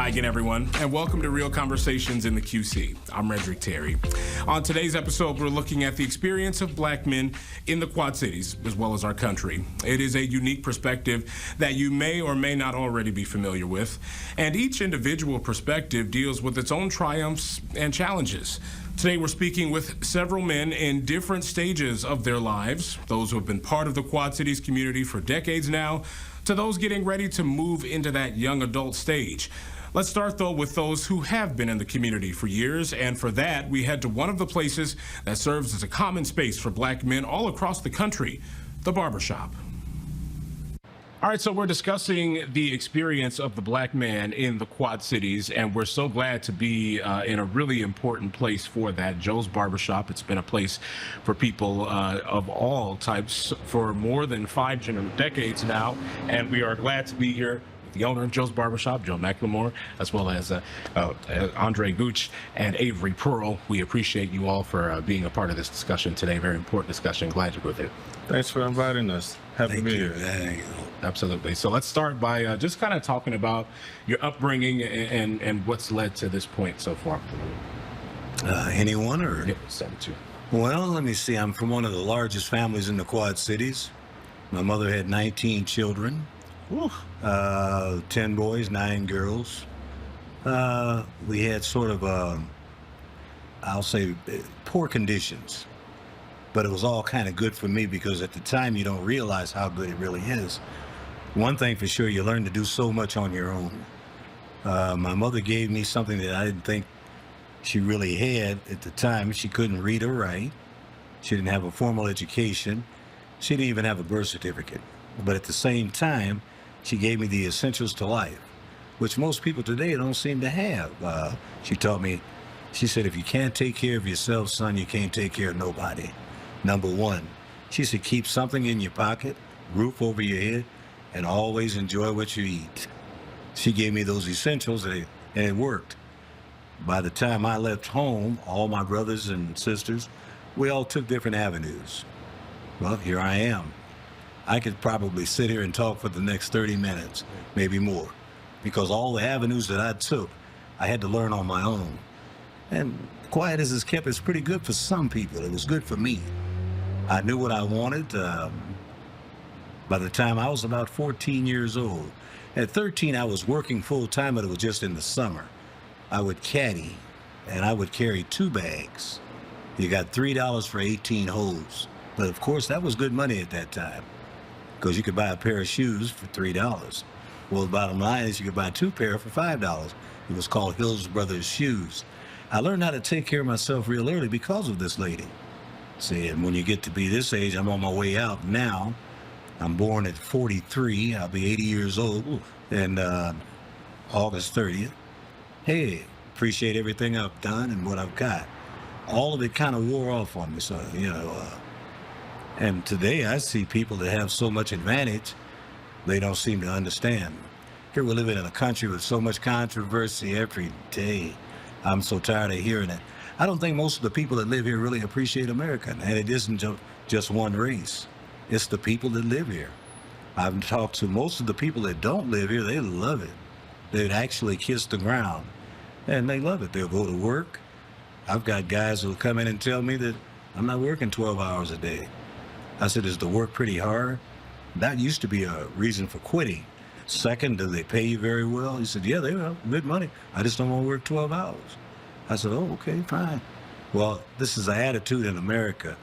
Hi again, everyone, and welcome to Real Conversations in the QC. I'm Redrick Terry. On today's episode, we're looking at the experience of black men in the Quad Cities, as well as our country. It is a unique perspective that you may or may not already be familiar with, and each individual perspective deals with its own triumphs and challenges. Today, we're speaking with several men in different stages of their lives, those who have been part of the Quad Cities community for decades now, to those getting ready to move into that young adult stage. Let's start, though, with those who have been in the community for years, and for that, we head to one of the places that serves as a common space for black men all across the country, the barbershop. All right, so we're discussing the experience of the black man in the Quad Cities, and we're so glad to be in a really important place for that, Joe's Barbershop. It's been a place for people of all types for more than 5 decades now, and we are glad to be here. The owner of Joe's Barbershop, Joe McLemore, as well as Andre Gooch and Avery Pearl. We appreciate you all for being a part of this discussion today. Very important discussion. Glad you're with it. Thanks for inviting us. Happy to be here. Absolutely. So let's start by just kind of talking about your upbringing and what's led to this point so far. Anyone or? Yeah, 72. Well, let me see. I'm from one of the largest families in the Quad Cities. My mother had 19 children. 10 boys, 9 girls. We had sort of, I'll say, poor conditions. But it was all kind of good for me because at the time you don't realize how good it really is. One thing for sure, you learn to do so much on your own. My mother gave me something that I didn't think she really had at the time. She couldn't read or write. She didn't have a formal education. She didn't even have a birth certificate. But at the same time, she gave me the essentials to life, which most people today don't seem to have. She taught me, she said, if you can't take care of yourself, son, you can't take care of nobody. Number one, she said, keep something in your pocket, roof over your head, and always enjoy what you eat. She gave me those essentials, and it worked. By the time I left home, all my brothers and sisters, we all took different avenues. Well, here I am. I could probably sit here and talk for the next 30 minutes, maybe more, because all the avenues that I took, I had to learn on my own. And quiet as it's kept, it's pretty good for some people. It was good for me. I knew what I wanted. By the time I was about 14 years old, at 13, I was working full time, but it was just in the summer. I would caddy, and I would carry 2 bags. You got $3 for 18 holes. But of course, that was good money at that time, because you could buy a pair of shoes for $3. Well, the bottom line is you could buy 2 pair for $5. It was called Hills Brothers Shoes. I learned how to take care of myself real early because of this lady. See, and when you get to be this age, I'm on my way out now. I'm born at 43. I'll be 80 years old and August 30th. Hey, appreciate everything I've done and what I've got. All of it kind of wore off on me, so, and today I see people that have so much advantage, they don't seem to understand. Here we're living in a country with so much controversy every day. I'm so tired of hearing it. I don't think most of the people that live here really appreciate America, and it isn't just one race. It's the people that live here. I've talked to most of the people that don't live here. They love it. They'd actually kiss the ground, and they love it. They'll go to work. I've got guys who'll come in and tell me that I'm not working 12 hours a day. I said, is the work pretty hard? That used to be a reason for quitting. Second, do they pay you very well? He said, yeah, they have good money. I just don't want to work 12 hours. I said, oh, okay, fine. Well, this is the attitude in America.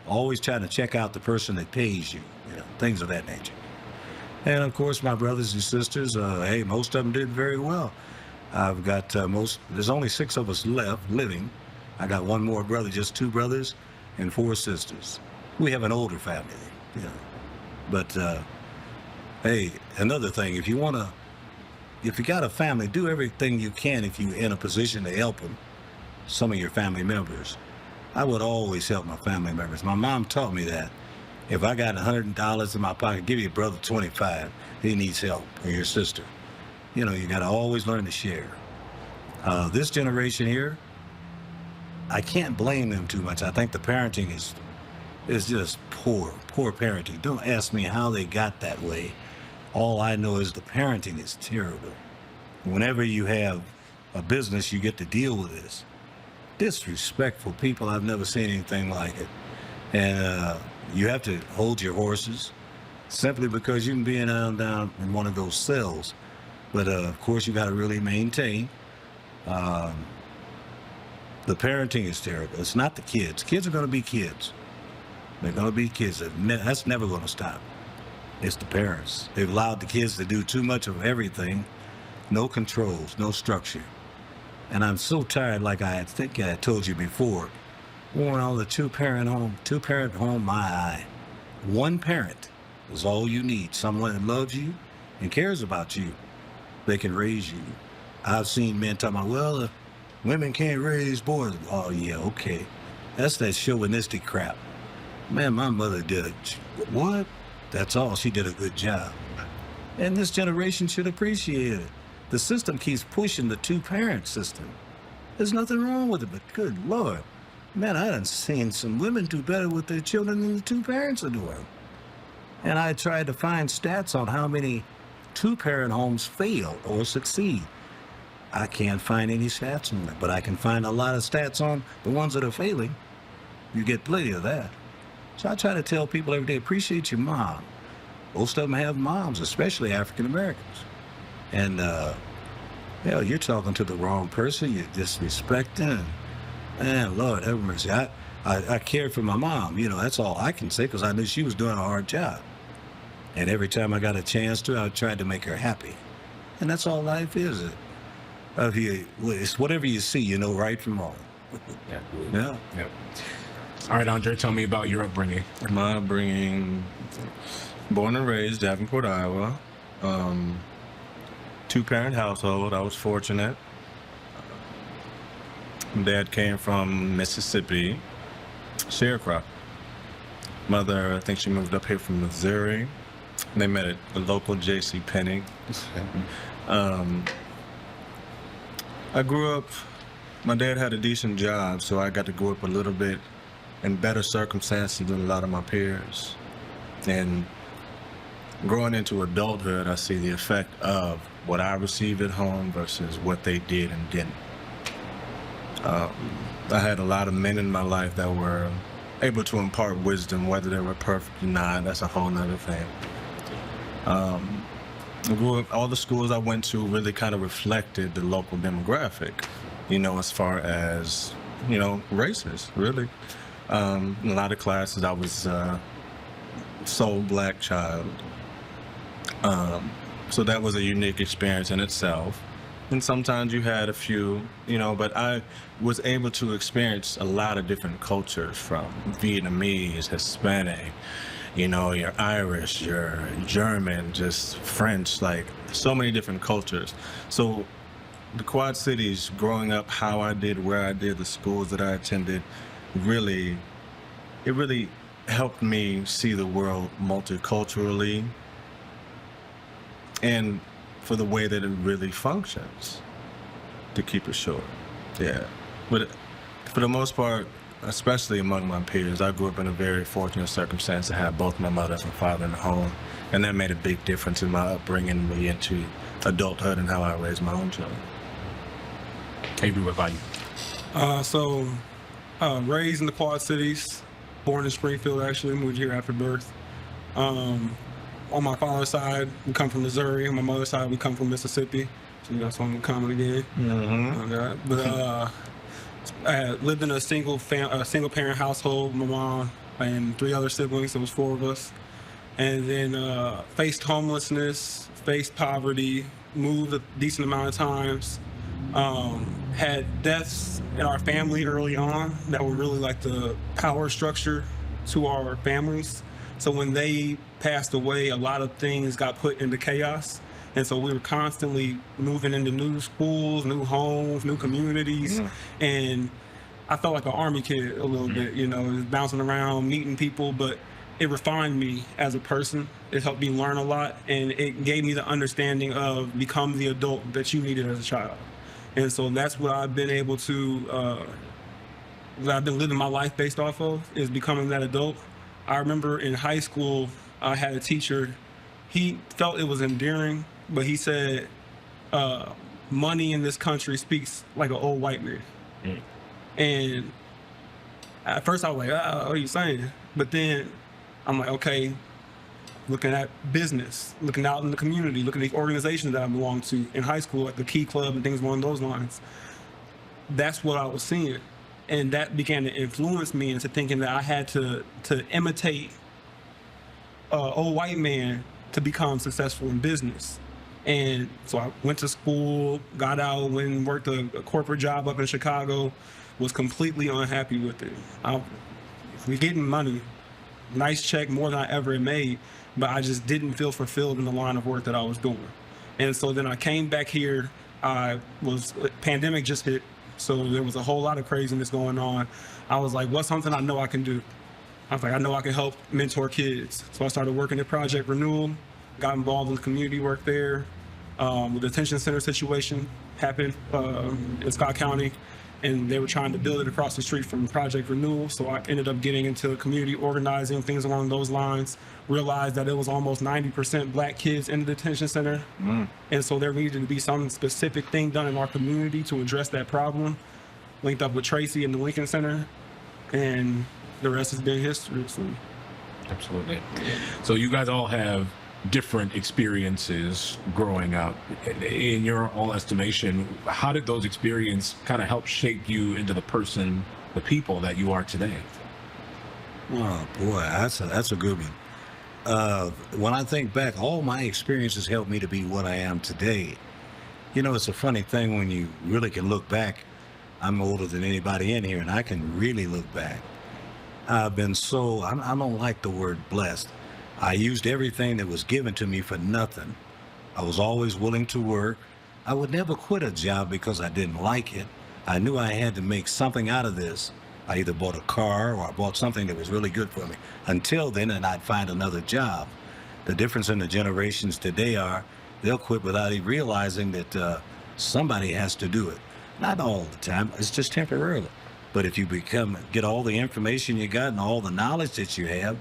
Always trying to check out the person that pays you, things of that nature. And of course, my brothers and sisters, hey, most of them did very well. I've got there's only 6 of us left living. I got 1 more brother, just 2 brothers and 4 sisters. We have an older family, But, hey, another thing, if you got a family, do everything you can if you're in a position to help them, some of your family members. I would always help my family members. My mom taught me that. If I got $100 in my pocket, give your brother 25. He needs help, or your sister. You got to always learn to share. This generation here, I can't blame them too much. I think the parenting is just poor parenting. Don't ask me how they got that way. All I know is the parenting is terrible. whenever you have a business, you get to deal with this. Disrespectful people, I've never seen anything like it. And you have to hold your horses simply because you can be down in one of those cells. But of course, you got to really maintain. The parenting is terrible. It's not the kids. Kids are going to be kids. They're going to be kids. That's never going to stop. It's the parents. They've allowed the kids to do too much of everything. No controls, no structure. And I'm so tired, like I think I told you before, going on the two-parent home, my eye. One parent is all you need. Someone that loves you and cares about you. They can raise you. I've seen men talking about, well, women can't raise boys. Oh, yeah, okay. That's that chauvinistic crap. Man, my mother did it. What? That's all. She did a good job. And this generation should appreciate it. The system keeps pushing the two-parent system. There's nothing wrong with it, but good Lord. Man, I done seen some women do better with their children than the two parents are doing. And I tried to find stats on how many two-parent homes fail or succeed. I can't find any stats on that, but I can find a lot of stats on the ones that are failing. You get plenty of that. So I try to tell people every day, appreciate your mom. Most of them have moms, especially African Americans. And, hell, you're talking to the wrong person. You're disrespecting. Man, Lord have mercy. I cared for my mom. You know, that's all I can say because I knew she was doing a hard job. And every time I got a chance to, I tried to make her happy. And that's all life is. It's whatever you see, you know, right from wrong. Yeah. All right, Andre, tell me about your upbringing. My upbringing, born and raised Davenport, Iowa. Two-parent household. I was fortunate. Dad came from Mississippi, sharecropper. Mother, I think she moved up here from Missouri. They met at the local J.C. Penney. I grew up, my dad had a decent job, so I got to grow up a little bit in better circumstances than a lot of my peers. And growing into adulthood, I see the effect of what I received at home versus what they did and didn't. I had a lot of men in my life that were able to impart wisdom, whether they were perfect or not, that's a whole nother thing. All the schools I went to really kind of reflected the local demographic, you know, as far as, you know, races, really. In a lot of classes, I was sole black child. So that was a unique experience in itself. And sometimes you had a few, you know, but I was able to experience a lot of different cultures, from Vietnamese, Hispanic, you know, you're Irish, you're German, just French, like so many different cultures. So the Quad Cities, growing up, how I did, where I did, the schools that I attended, it really helped me see the world multiculturally and for the way that it really functions, to keep it short. Yeah. But for the most part, especially among my peers, I grew up in a very fortunate circumstance to have both my mother and father in the home, and that made a big difference in my upbringing me into adulthood and how I raised my own children. AB, what about you? Raised in the Quad Cities, born in Springfield, actually, moved here after birth. On my father's side, we come from Missouri. On my mother's side, we come from Mississippi. So you got something in common again. Mm-hmm. I lived in a single parent household, my mom and 3 other siblings. It was 4 of us. And then faced homelessness, faced poverty, moved a decent amount of times. Had deaths in our family early on that were really like the power structure to our families. So when they passed away, a lot of things got put into chaos. And so we were constantly moving into new schools, new homes, new communities. And I felt like an army kid a little bit, you know, just bouncing around, meeting people, but it refined me as a person. It helped me learn a lot, and it gave me the understanding of become the adult that you needed as a child. And so that's what I've been able to, that I've been living my life based off of, is becoming that adult. I remember in high school, I had a teacher, he felt it was endearing, but he said, money in this country speaks like an old white man. And at first I was like, what are you saying? But then I'm like, okay, looking at business, looking out in the community, looking at the organizations that I belong to in high school, like the Key Club and things along those lines. That's what I was seeing. And that began to influence me into thinking that I had to imitate an old white man to become successful in business. And so I went to school, got out, went and worked a corporate job up in Chicago, was completely unhappy with it. We're getting money, nice check, more than I ever had made, but I just didn't feel fulfilled in the line of work that I was doing. And so then I came back here, pandemic just hit, so there was a whole lot of craziness going on. I was like, what's something I know I can do? I was like, I know I can help mentor kids. So I started working at Project Renewal, got involved in community work there. The detention center situation happened in Scott County, and they were trying to build it across the street from Project Renewal. So I ended up getting into community organizing, things along those lines, realized that it was almost 90% black kids in the detention center. And so there needed to be some specific thing done in our community to address that problem. Linked up with Tracy in the Lincoln Center, and the rest has been history. So. Absolutely. So you guys all have different experiences growing up. In your all estimation, how did those experiences kind of help shape you into the person, the people that you are today? Oh boy, that's a good one. When I think back, all my experiences helped me to be what I am today. You know, it's a funny thing when you really can look back. I'm older than anybody in here, and I can really look back. I've been I don't like the word blessed. I used everything that was given to me for nothing. I was always willing to work. I would never quit a job because I didn't like it. I knew I had to make something out of this. I either bought a car or I bought something that was really good for me. Until then, and I'd find another job. The difference in the generations today are they'll quit without even realizing that somebody has to do it. Not all the time, it's just temporarily. But if you get all the information you got and all the knowledge that you have,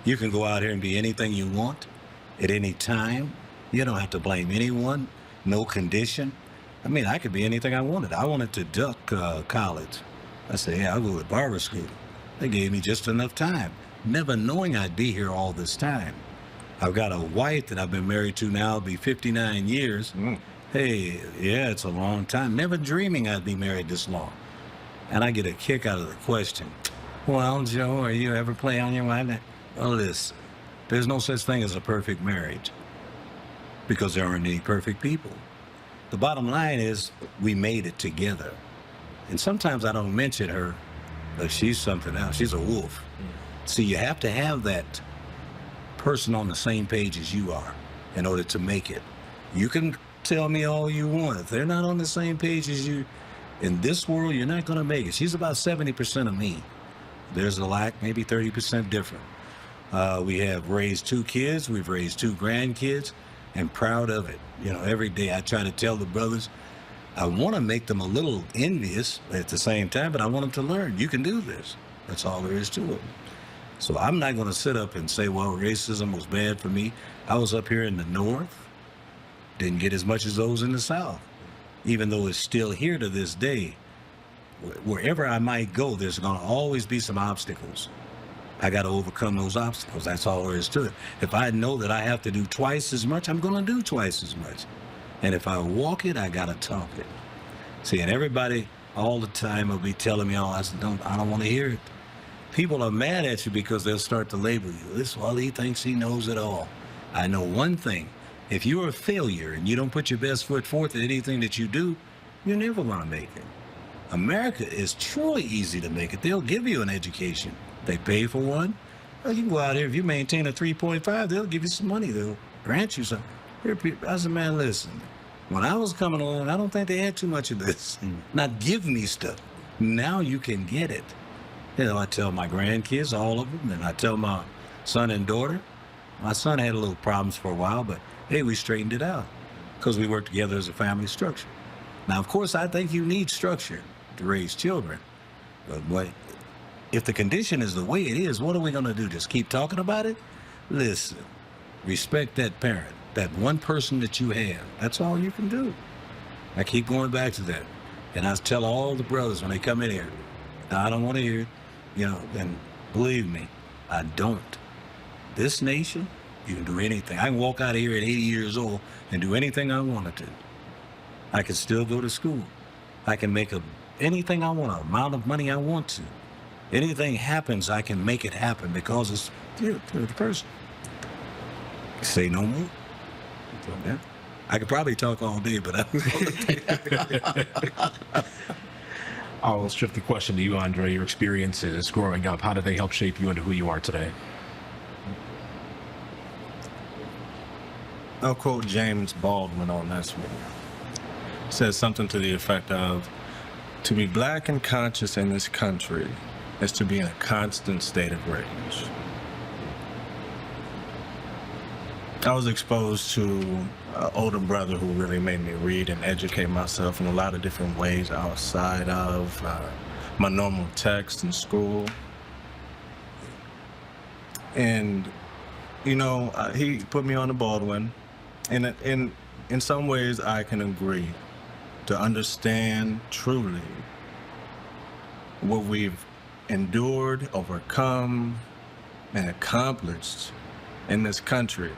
you can go out here and be anything you want at any time. You don't have to blame anyone, no condition. I mean, I could be anything I wanted. I wanted to duck college. I said, yeah, I'll go to barber school. They gave me just enough time, never knowing I'd be here all this time. I've got a wife that I've been married to now, it'll be 59 years. Hey, yeah, it's a long time. Never dreaming I'd be married this long. And I get a kick out of the question, well, Joe, are you ever play on your mind? Well, listen, there's no such thing as a perfect marriage because there aren't any perfect people. The bottom line is we made it together. And sometimes I don't mention her, but she's something else. She's a wolf. See, you have to have that person on the same page as you are in order to make it. You can tell me all you want. If they're not on the same page as you, in this world, you're not going to make it. She's about 70% of me. There's a lack, maybe 30% different. We have raised 2 kids. We've raised 2 grandkids, and proud of it. You know, every day I try to tell the brothers, I want to make them a little envious at the same time, but I want them to learn. You can do this. That's all there is to it. So I'm not going to sit up and say, well, racism was bad for me. I was up here in the North, didn't get as much as those in the South, even though it's still here to this day. Wherever I might go, there's going to always be some obstacles. I got to overcome those obstacles. That's all there is to it. If I know that I have to do twice as much, I'm going to do twice as much. And if I walk it, I got to talk it. See, and everybody all the time will be telling me, oh, I don't want to hear it. People are mad at you because they'll start to label you. This, well, he thinks he knows it all. I know one thing. If you're a failure and you don't put your best foot forth in anything that you do, you're never going to make it. America is truly easy to make it. They'll give you an education. They pay for one. Well, you can go out here. If you maintain a 3.5, they'll give you some money. They'll grant you some. Here, I said, man, listen. When I was coming along, I don't think they had too much of this. Not give me stuff. Now you can get it. You know, I tell my grandkids, all of them, and I tell my son and daughter. My son had a little problems for a while, but hey, we straightened it out because we work together as a family structure. Now, of course, I think you need structure to raise children. But if the condition is the way it is, what are we going to do? Just keep talking about it? Listen, respect that parent, that one person that you have. That's all you can do. I keep going back to that. And I tell all the brothers when they come in here, I don't want to hear it, and believe me, I don't. This nation, you can do anything. I can walk out of here at 80 years old and do anything I wanted to. I can still go to school. I can make anything I want, amount of money I want to. Anything happens, I can make it happen because it's the person. Say no more. Yeah. I could probably talk all day, but I'll shift the question to you, Andre. Your experiences growing up, how did they help shape you into who you are today? I'll quote James Baldwin on this one. It says something to the effect of, to be black and conscious in this country is to be in a constant state of rage. I was exposed to an older brother who really made me read and educate myself in a lot of different ways outside of my normal text in school. And, he put me on the Baldwin. And in some ways, I can agree. To understand truly what we've endured, overcome, and accomplished in this country.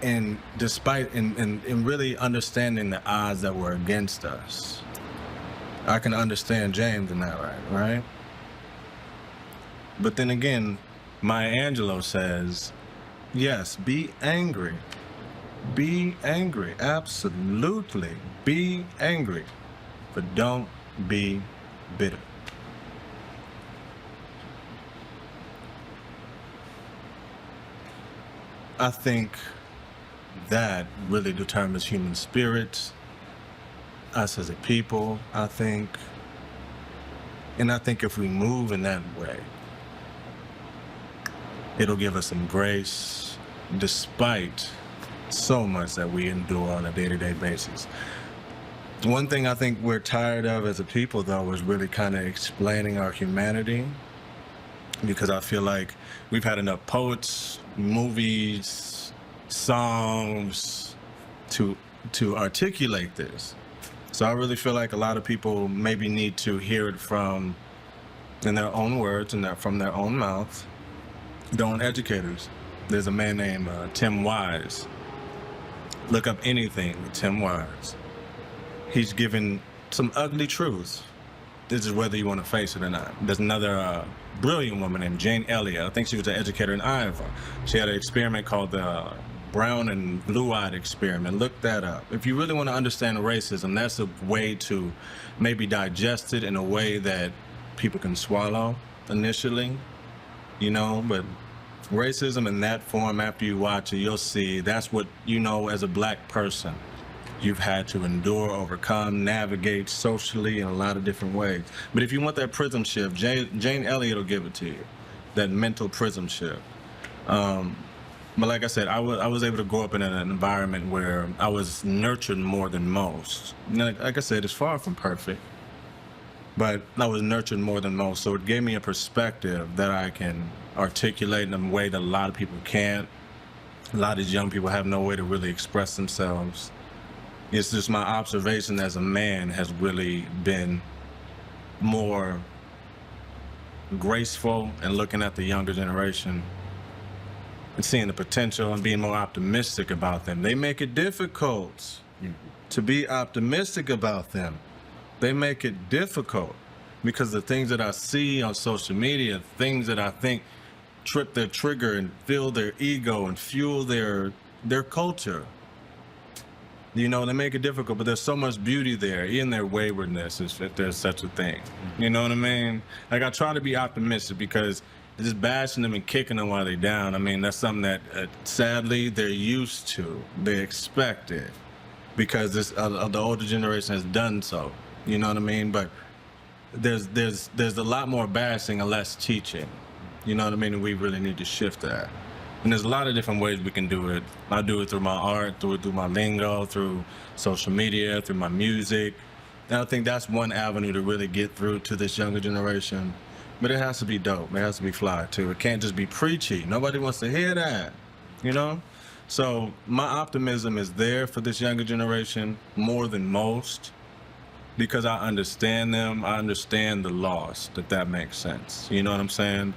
And despite, and really understanding the odds that were against us, I can understand James in that right? But then again, Maya Angelou says, yes, be angry. Be angry, absolutely. Be angry, but don't be bitter. I think that really determines human spirit, us as a people, I think. And I think if we move in that way, it'll give us some grace despite so much that we endure on a day-to-day basis. One thing I think we're tired of as a people, though, is really kind of explaining our humanity, because I feel like we've had enough poets, movies, songs to articulate this. So I really feel like a lot of people maybe need to hear it in their own words and from their own mouth, their own educators. There's a man named Tim Wise. Look up anything with Tim Wise. He's given some ugly truths. This is whether you want to face it or not. There's another brilliant woman named Jane Elliott. I think she was an educator in Iowa. She had an experiment called the brown and blue-eyed experiment. Look that up. If you really want to understand racism, that's a way to maybe digest it in a way that people can swallow initially, but racism in that form, after you watch it, you'll see that's what, as a black person, you've had to endure, overcome, navigate socially in a lot of different ways. But if you want that prism shift, Jane Elliott will give it to you, that mental prism shift. But like I said, I was able to grow up in an environment where I was nurtured more than most. Like I said, it's far from perfect, but I was nurtured more than most. So it gave me a perspective that I can articulate in a way that a lot of people can't. A lot of these young people have no way to really express themselves. It's just my observation as a man has really been more graceful and looking at the younger generation and seeing the potential and being more optimistic about them. They make it difficult to be optimistic about them. They make it difficult because the things that I see on social media, things that I think trip their trigger and fill their ego and fuel their culture. They make it difficult, but there's so much beauty there in their waywardness, if there's such a thing. You know what I mean? Like, I try to be optimistic because just bashing them and kicking them while they're down, that's something that sadly they're used to. They expect it because the older generation has done so. You know what I mean? But there's a lot more bashing and less teaching. You know what I mean? And we really need to shift that. And there's a lot of different ways we can do it. I do it through my art, through my lingo, through social media, through my music. And I think that's one avenue to really get through to this younger generation. But it has to be dope. It has to be fly, too. It can't just be preachy. Nobody wants to hear that, So my optimism is there for this younger generation more than most, because I understand them. I understand the loss, if that makes sense. You know what I'm saying?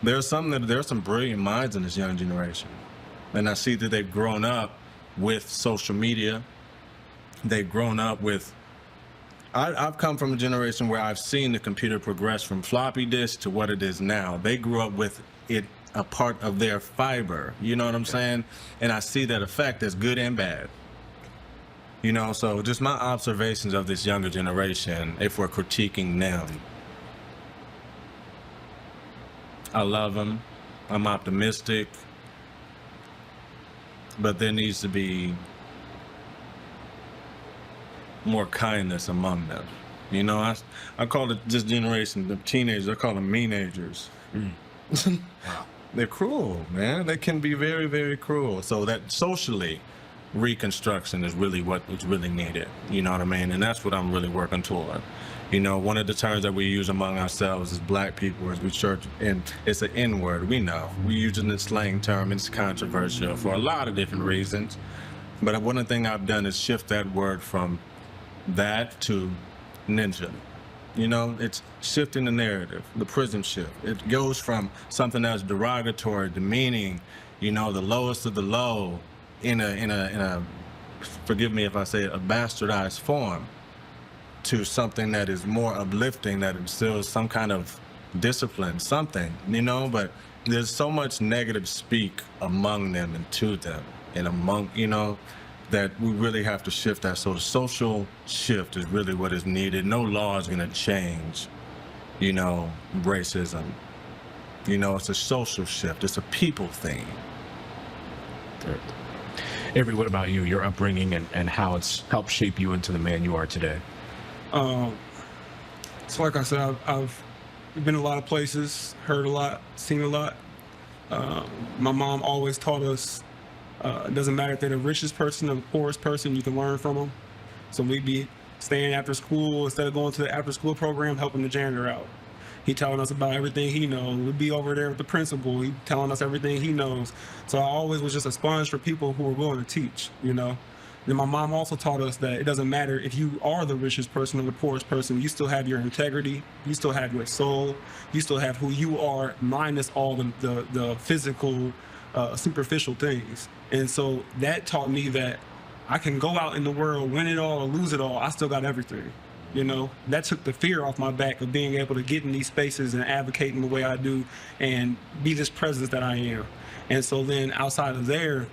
There's some brilliant minds in this young generation. And I see that they've grown up with social media. They've grown up with, I've come from a generation where I've seen the computer progress from floppy disk to what it is now. They grew up with it a part of their fiber. You know what I'm saying? And I see that effect as good and bad. You know, so just my observations of this younger generation, if we're critiquing them. I love them. I'm optimistic. But there needs to be more kindness among them. You know, I call it this generation, the teenagers, I call them meenagers. They're cruel, man. They can be very, very cruel. So that socially, reconstruction is really what is really needed. You know what I mean? And that's what I'm really working toward. You know, one of the terms that we use among ourselves as black people is we church, and it's an N-word. We know. We use it in a slang term. It's controversial for a lot of different reasons. But one thing I've done is shift that word from that to ninja. You know, it's shifting the narrative, the prism shift. It goes from something that's derogatory, demeaning, you know, the lowest of the low, in a forgive me if I say it, a bastardized form, to something that is more uplifting, that instills some kind of discipline, something, you know. But there's so much negative speak among them and to them and among, you know, that we really have to shift that. So the social shift is really what is needed. No law is going to change, you know, racism. You know, it's a social shift. It's a people thing. Avery, what about you, your upbringing and how it's helped shape you into the man you are today? So like I said, I've been a lot of places, heard a lot, seen a lot. My mom always taught us, it doesn't matter if they're the richest person or the poorest person, you can learn from them. So we'd be staying after school, instead of going to the after school program, helping the janitor out. He telling us about everything he knows. We'd be over there with the principal. He telling us everything he knows. So I always was just a sponge for people who were willing to teach, you know. Then my mom also taught us that it doesn't matter if you are the richest person or the poorest person, you still have your integrity, you still have your soul, you still have who you are, minus all the physical, superficial things. And so that taught me that I can go out in the world, win it all or lose it all, I still got everything. You know, that took the fear off my back of being able to get in these spaces and advocating the way I do and be this presence that I am. And so then outside of there,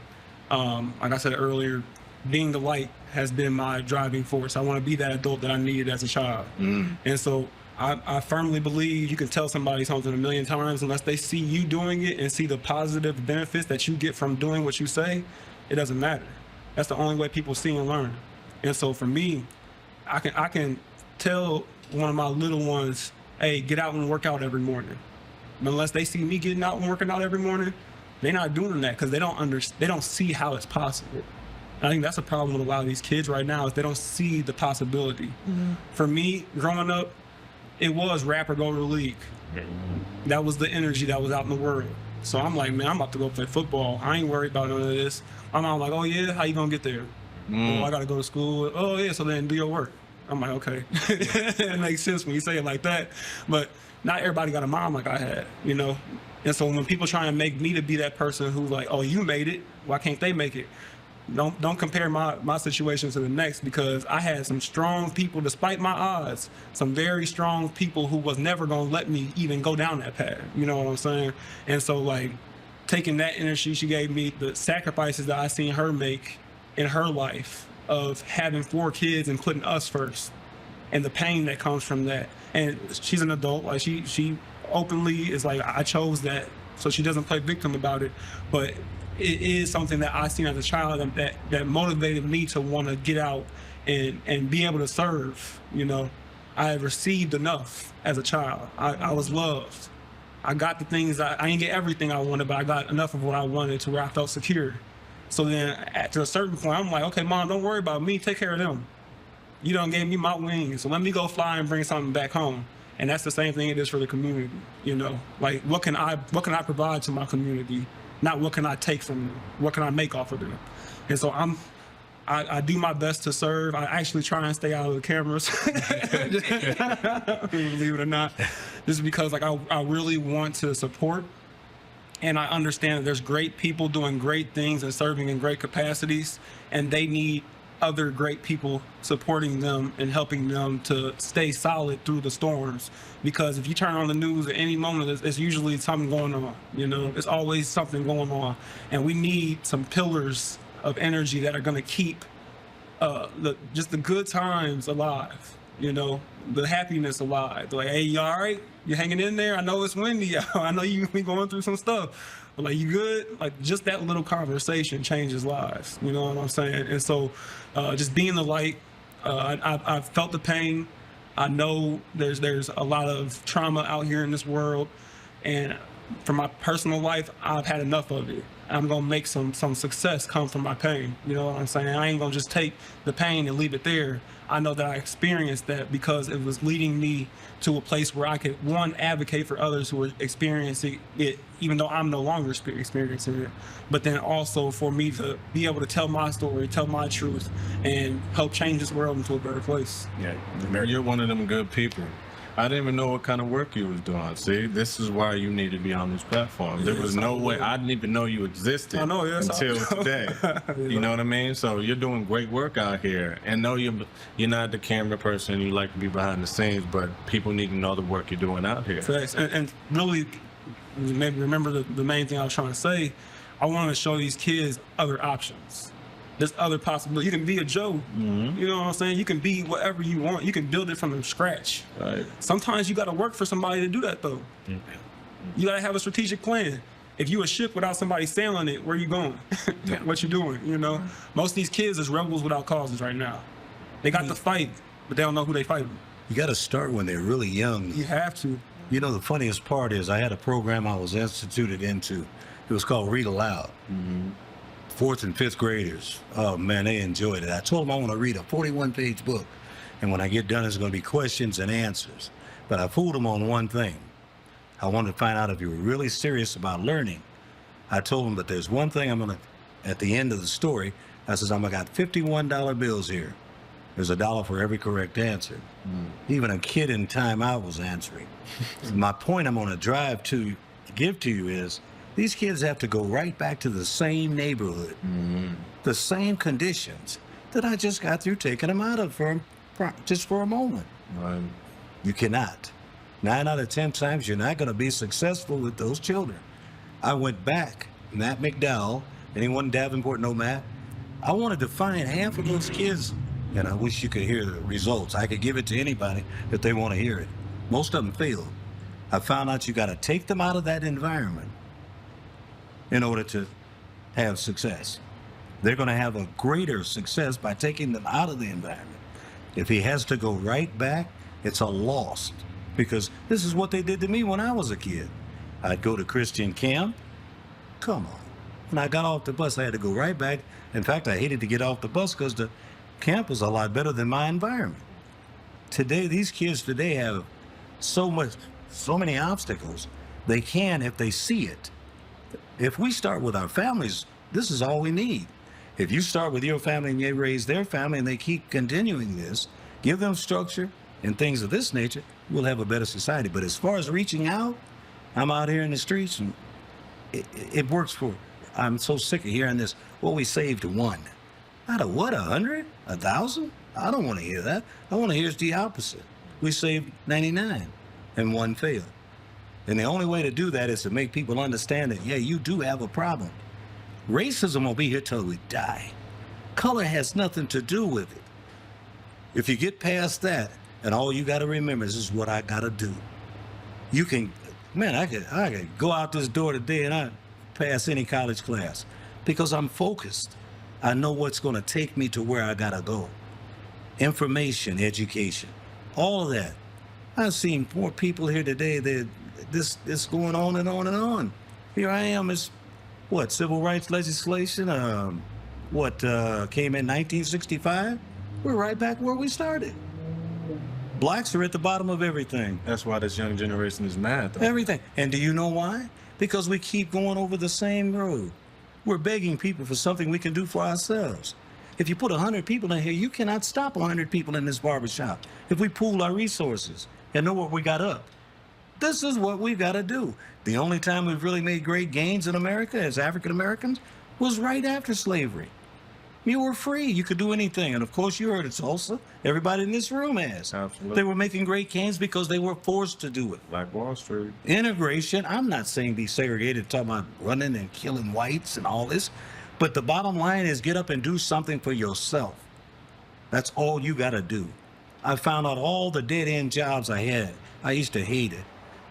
like I said earlier, being the light has been my driving force. I want to be that adult that I needed as a child. And so I firmly believe you can tell somebody something a million times, unless they see you doing it and see the positive benefits that you get from doing what you say, it doesn't matter. That's the only way people see and learn. And so for me, I can tell one of my little ones, hey, get out and work out every morning. But unless they see me getting out and working out every morning, they're not doing that because they don't see how it's possible. I think that's a problem with a lot of these kids right now, is they don't see the possibility. For me, growing up, it was rap or go to the league. That was the energy that was out in the world. So I'm like, man, I'm about to go play football. I ain't worried about none of this. My mom like, oh yeah, how you gonna get there? Oh, I gotta go to school. Oh yeah, so then do your work. I'm like, okay. It makes sense when you say it like that. But not everybody got a mom like I had, you know? And so when people try and make me to be that person who's like, oh, you made it, why can't they make it? Don't compare my situation to the next, because I had some strong people, despite my odds, some very strong people who was never gonna let me even go down that path. You know what I'm saying? And so like taking that energy she gave me, the sacrifices that I seen her make in her life of having 4 kids and putting us first, and the pain that comes from that. And she's an adult, like she openly is like, I chose that, so she doesn't play victim about it. But it is something that I seen as a child that motivated me to want to get out and be able to serve. You know, I had received enough as a child. I was loved. I got the things, I didn't get everything I wanted, but I got enough of what I wanted to where I felt secure. So then to a certain point, I'm like, okay, Mom, don't worry about me. Take care of them. You done gave me my wings, so let me go fly and bring something back home. And that's the same thing it is for the community. You know, like what can I provide to my community? not what can I take from them, what can I make off of them. And so I do my best to serve. I actually try and stay out of the cameras, believe it or not, just because like I really want to support. And I understand that there's great people doing great things and serving in great capacities, and they need other great people supporting them and helping them to stay solid through the storms. Because if you turn on the news at any moment, it's usually something going on. You know, it's always something going on, and we need some pillars of energy that are going to keep just the good times alive. You know, the happiness alive. Like, hey, you all right? You hanging in there? I know it's windy. I know you be going through some stuff. But like, you good? Like, just that little conversation changes lives. You know what I'm saying? And so, just being the light. I've felt the pain. I know there's a lot of trauma out here in this world, and for my personal life, I've had enough of it. I'm gonna make some success come from my pain. You know what I'm saying? I ain't gonna just take the pain and leave it there. I know that I experienced that because it was leading me to a place where I could, one, advocate for others who are experiencing it, even though I'm no longer experiencing it. But then also for me to be able to tell my story, tell my truth, and help change this world into a better place. Yeah, you're one of them good people. I didn't even know what kind of work you was doing. See, this is why you need to be on this platform. There was no way, I didn't even know you existed until today. You know what I mean? So you're doing great work out here. And no, you're not the camera person. You like to be behind the scenes, but people need to know the work you're doing out here. Thanks. And really, maybe remember the main thing I was trying to say. I want to show these kids other options. There's other possibilities. You can be a Joe. Mm-hmm. You know what I'm saying? You can be whatever you want. You can build it from scratch. Right. Sometimes you got to work for somebody to do that, though. Mm-hmm. You got to have a strategic plan. If you a ship without somebody sailing it, where you going? Yeah. What you doing? You know? Most of these kids is rebels without causes right now. They got to fight, but they don't know who they fighting. You got to start when they're really young. You have to. You know, the funniest part is I had a program I was instituted into. It was called Read Aloud. Mm-hmm. 4th and 5th graders, oh man, they enjoyed it. I told them I want to read a 41-page book, and when I get done, it's going to be questions and answers. But I fooled them on one thing. I wanted to find out if you were really serious about learning. I told them, but there's one thing I'm going to, at the end of the story, I says, I got $51 bills here. There's $1 for every correct answer. Even a kid in timeout was answering. My point I'm going to give to you is, these kids have to go right back to the same neighborhood, the same conditions that I just got through taking them out of just for a moment. Right. You cannot. 9 out of 10 times, you're not going to be successful with those children. I went back, Matt McDowell, anyone Davenport know Matt? I wanted to find half of those kids, and I wish you could hear the results. I could give it to anybody if they want to hear it. Most of them failed. I found out you got to take them out of that environment in order to have success. They're going to have a greater success by taking them out of the environment. If he has to go right back, it's a loss, because this is what they did to me when I was a kid. I'd go to Christian camp. Come on. When I got off the bus, I had to go right back. In fact, I hated to get off the bus because the camp was a lot better than my environment. Today, these kids today have so many obstacles. They can if they see it. If we start with our families, this is all we need. If you start with your family and they raise their family and they keep continuing this, give them structure and things of this nature, we'll have a better society. But as far as reaching out, I'm out here in the streets and it works for, I'm so sick of hearing this, well, we saved 1. Out of what, 100? 1,000? I don't want to hear that. I want to hear the opposite. We saved 99 and 1 failed. And the only way to do that is to make people understand that, yeah, you do have a problem. Racism will be here till we die. Color has nothing to do with it. If you get past that, and all you got to remember is this is what I got to do. You can, man, I could go out this door today and I pass any college class because I'm focused. I know what's going to take me to where I got to go. Information, education, all of that. I've seen more people here today that this going on and on and on. Here I am, it's what, civil rights legislation, came in 1965? We're right back where we started. Blacks are at the bottom of everything. That's why this young generation is mad, though. Everything. And do you know why? because we keep going over the same road. We're begging people for something we can do for ourselves. If you put 100 people in here, you cannot stop 100 people in this barbershop. If we pool our resources and know what we got up, this is what we've got to do. The only time we've really made great gains in America as African Americans was right after slavery. You were free. You could do anything. And of course, you heard it, Tulsa. Everybody in this room has. Absolutely. They were making great gains because they were forced to do it. Like Wall Street. Integration, I'm not saying be segregated, talking about running and killing whites and all this. But the bottom line is get up and do something for yourself. That's all you got to do. I found out all the dead-end jobs I had. I used to hate it.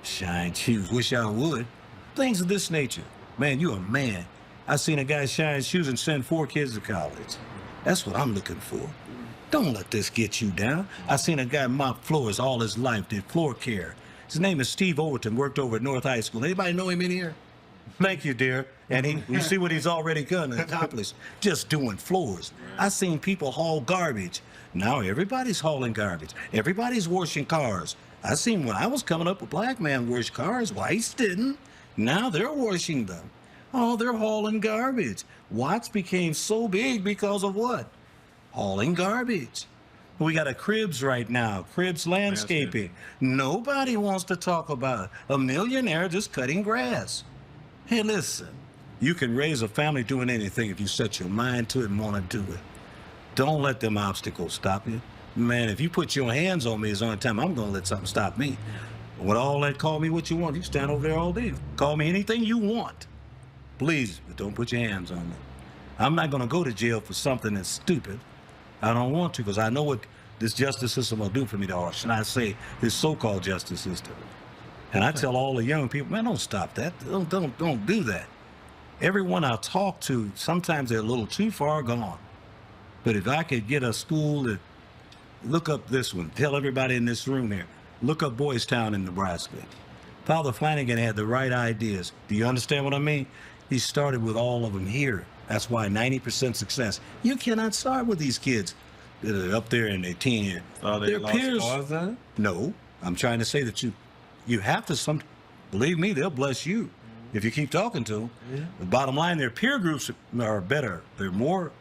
Shine shoes, wish I would. Things of this nature. Man, you a man. I seen a guy shine shoes and send 4 kids to college. That's what I'm looking for. Don't let this get you down. I seen a guy mop floors all his life, did floor care. His name is Steve Overton, worked over at North High School. Anybody know him in here? Thank you, dear. And you see what he's already done and accomplished, just doing floors. I seen people haul garbage. Now everybody's hauling garbage. Everybody's washing cars. I seen when I was coming up, a black man washed cars. Whites didn't. Now they're washing them. Oh, they're hauling garbage. Watts became so big because of what? Hauling garbage. We got a Cribs right now, Cribs Landscaping. Nobody wants to talk about a millionaire just cutting grass. Hey, listen, you can raise a family doing anything if you set your mind to it and want to do it. Don't let them obstacles stop you. Man, if you put your hands on me, it's the only time I'm going to let something stop me. With all that, call me what you want. You stand over there all day. Call me anything you want. Please, but don't put your hands on me. I'm not going to go to jail for something that's stupid. I don't want to because I know what this justice system will do for me, or should I say this so-called justice system. And I tell all the young people, man, don't stop that. Don't do that. Everyone I talk to, sometimes they're a little too far gone. But if I could get a school to look up this one, tell everybody in this room here, look up Boys Town in Nebraska. Father Flanagan had the right ideas. Do you understand what I mean? He started with all of them here. That's why 90% success. You cannot start with these kids that are up there in their teen year. Their peers. No, I'm trying to say that you have to believe me, they'll bless you if you keep talking to them. Yeah. The bottom line, their peer groups are better. They're more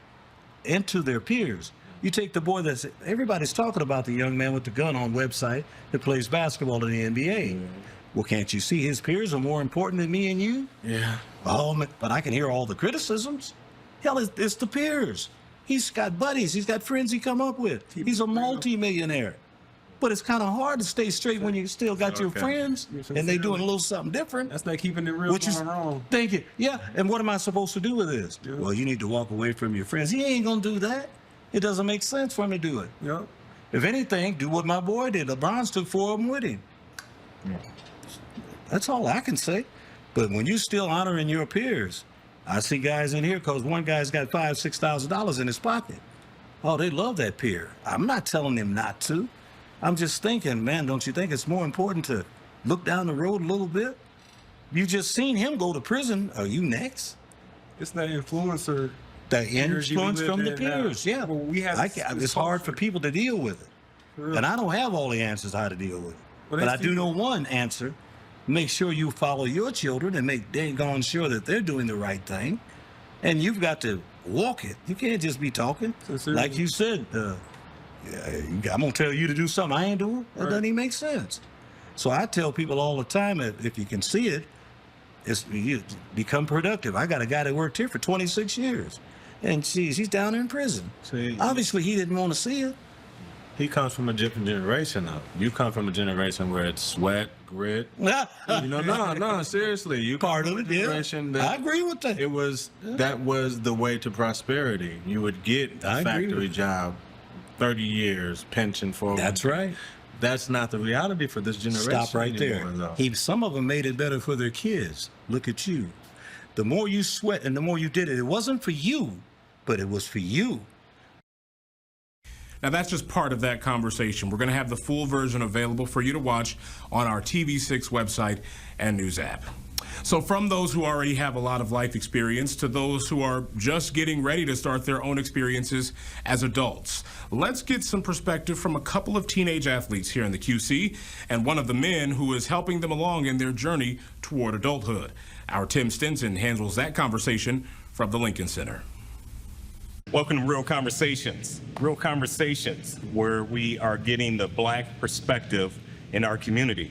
into their peers. You take the boy everybody's talking about, the young man with the gun on website that plays basketball in the NBA. Mm-hmm. Well, can't you see his peers are more important than me and you? Yeah. Oh, but I can hear all the criticisms. Hell, it's the peers. He's got buddies. He's got friends he come up with. He's a multi-millionaire. But it's kind of hard to stay straight when you still got your friends and they doing a little something different. That's not keeping it real wrong. Thank you. Yeah, and what am I supposed to do with this? Yeah. Well, you need to walk away from your friends. He ain't going to do that. It doesn't make sense for him to do it. Yeah. If anything, do what my boy did. LeBron's took 4 of them with him. Yeah. That's all I can say. But when you still honoring your peers, I see guys in here because one guy's got $5,000-$6,000 in his pocket. Oh, they love that peer. I'm not telling them not to. I'm just thinking, man, don't you think it's more important to look down the road a little bit? You just seen him go to prison. Are you next? It's that influencer. The influence from the peers, yeah. Well, it's hard for people to deal with it. Really? And I don't have all the answers how to deal with it. But I do know one answer. Make sure you follow your children and make dang sure that they're doing the right thing. And you've got to walk it. You can't just be talking. Like you said, I'm going to tell you to do something I ain't doing. That doesn't even make sense. So I tell people all the time that if you can see it, you become productive. I got a guy that worked here for 26 years. And he's down in prison. See, obviously, he didn't want to see it. He comes from a different generation, though. You come from a generation where it's sweat, grit. No, seriously. You part of it, yeah. I agree with that. That was the way to prosperity. You would get a factory job, 30 years, pension for. That's right. That's not the reality for this generation. Stop right there. Some of them made it better for their kids. Look at you. The more you sweat and the more you did it, it wasn't for you, but it was for you. Now, that's just part of that conversation. We're going to have the full version available for you to watch on our TV6 website and news app. So from those who already have a lot of life experience to those who are just getting ready to start their own experiences as adults, let's get some perspective from a couple of teenage athletes here in the QC and one of the men who is helping them along in their journey toward adulthood. Our Tim Stinson handles that conversation from the Lincoln Center. Welcome to Real Conversations. Real Conversations, where we are getting the Black perspective in our community.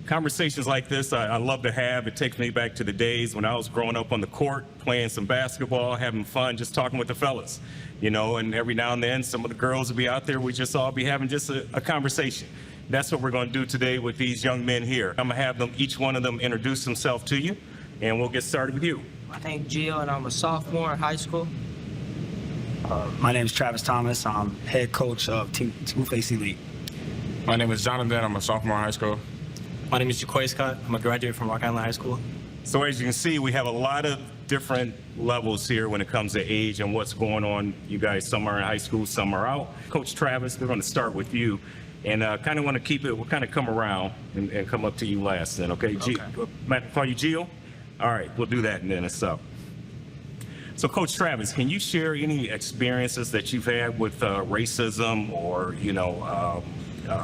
Conversations like this I love to have. It takes me back to the days when I was growing up on the court, playing some basketball, having fun, just talking with the fellas, you know, and every now and then some of the girls would be out there. We just all be having just a conversation. That's what we're going to do today with these young men here. I'm going to have them, each one of them, introduce themselves to you, and we'll get started with you. My name's Gio, and I'm a sophomore in high school. My name is Travis Thomas. I'm head coach of Team Face Elite. My name is Jonathan. I'm a sophomore in high school. My name is Jaquay Scott. I'm a graduate from Rock Island High School. So as you can see, we have a lot of different levels here when it comes to age and what's going on. You guys, some are in high school, some are out. Coach Travis, we're going to start with you. And kind of want to keep it, we'll kind of come around and come up to you last then, okay? Matt, call you Gio? All right, we'll do that and then it's up. So Coach Travis, can you share any experiences that you've had with racism or, you know,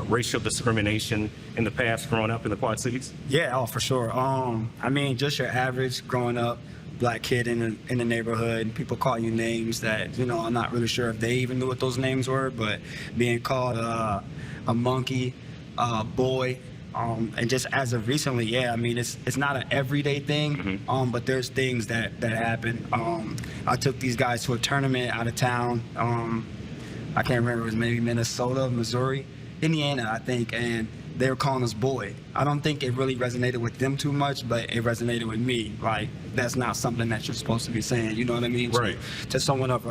racial discrimination in the past growing up in the Quad Cities? Yeah, oh, for sure. I mean, just your average growing up Black kid in the neighborhood. People call you names that, you know, I'm not really sure if they even knew what those names were, but being called a monkey, boy, and just as of recently, yeah, I mean, it's not an everyday thing, but there's things that happen. I took these guys to a tournament out of town. I can't remember, it was maybe Minnesota, Missouri, Indiana, I think, and they were calling us boy. I don't think it really resonated with them too much, but it resonated with me. Like, that's not something that you're supposed to be saying, you know what I mean? Right. To someone of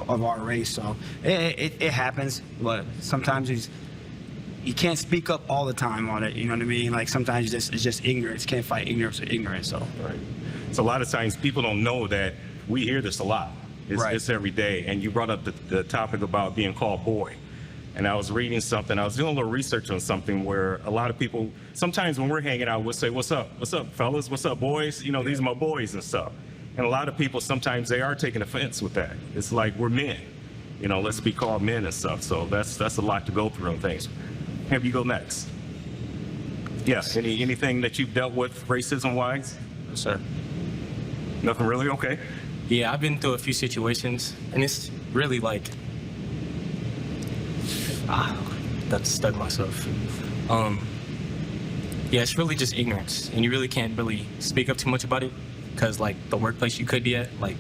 our race. So it happens, but sometimes you can't speak up all the time on it, you know what I mean? Like, sometimes it's just ignorance. You can't fight ignorance with ignorance, so. Right. So a lot of times people don't know that we hear this a lot. It's every day. And you brought up the topic about being called boy. And I was reading something, I was doing a little research on something where a lot of people, sometimes when we're hanging out, we'll say, what's up, fellas, what's up, boys? You know, these are my boys and stuff. And a lot of people, sometimes they are taking offense with that. It's like, we're men, you know, let's be called men and stuff. So that's a lot to go through and things. Have you go next. Yes, anything that you've dealt with racism-wise? Yes, sir. Nothing really? Okay. Yeah, I've been through a few situations, and it's really like, that stuck myself. Yeah, it's really just ignorance, and you really can't really speak up too much about it, because like the workplace you could be at, like,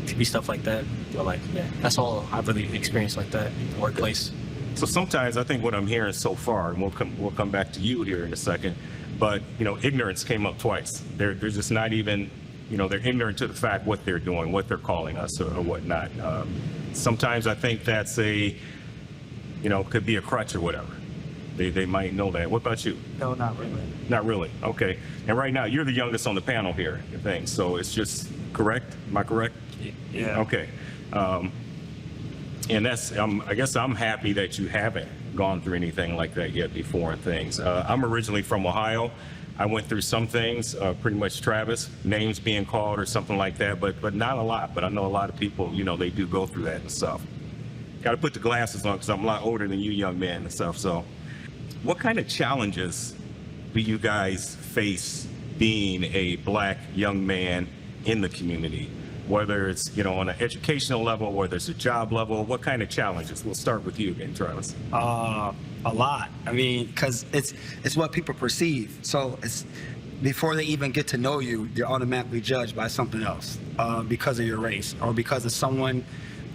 could be stuff like that. But like, yeah, that's all I've really experienced like that, the workplace. So sometimes I think what I'm hearing so far, and we'll come back to you here in a second, but you know, ignorance came up twice. They're just not even, you know, they're ignorant to the fact what they're doing, what they're calling us or whatnot. Sometimes I think that's could be a crutch or whatever. They might know that. What about you? No, not really. Not really. Okay. And right now you're the youngest on the panel here, I think. So it's just correct. Am I correct? Yeah. Okay. And that's, I guess I'm happy that you haven't gone through anything like that yet before and things. I'm originally from Ohio. I went through some things, pretty much Travis, names being called or something like that, but not a lot. But I know a lot of people, you know, they do go through that and stuff. Got to put the glasses on because I'm a lot older than you young men and stuff. So what kind of challenges do you guys face being a Black young man in the community? Whether it's, you know, on an educational level, whether it's a job level, what kind of challenges? We'll start with you again, Travis. A lot. I mean, because it's what people perceive. So it's before they even get to know you, you're automatically judged by something else because of your race or because of someone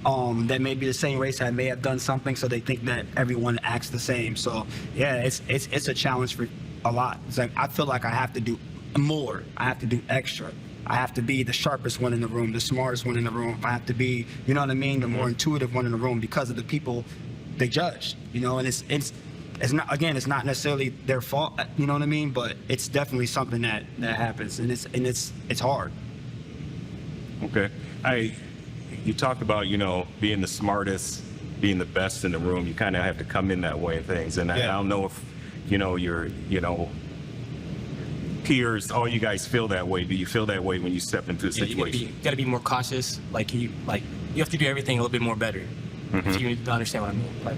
that may be the same race that may have done something. So they think that everyone acts the same. So yeah, it's a challenge for a lot. It's like I feel like I have to do more. I have to do extra. I have to be the sharpest one in the room, the smartest one in the room. I have to be, you know what I mean, the more intuitive one in the room because of the people they judge, you know. And it's not, again, it's not necessarily their fault, you know what I mean, but it's definitely something that happens, and it's hard. Okay. You talked about, you know, being the smartest, being the best in the room. You kind of have to come in that way and things. And I don't know if, you know, you're, you know, peers, all you guys feel that way. Do you feel that way when you step into a Yeah, situation? you gotta be more cautious. You have to do everything a little bit more better. If you understand what I mean. Like,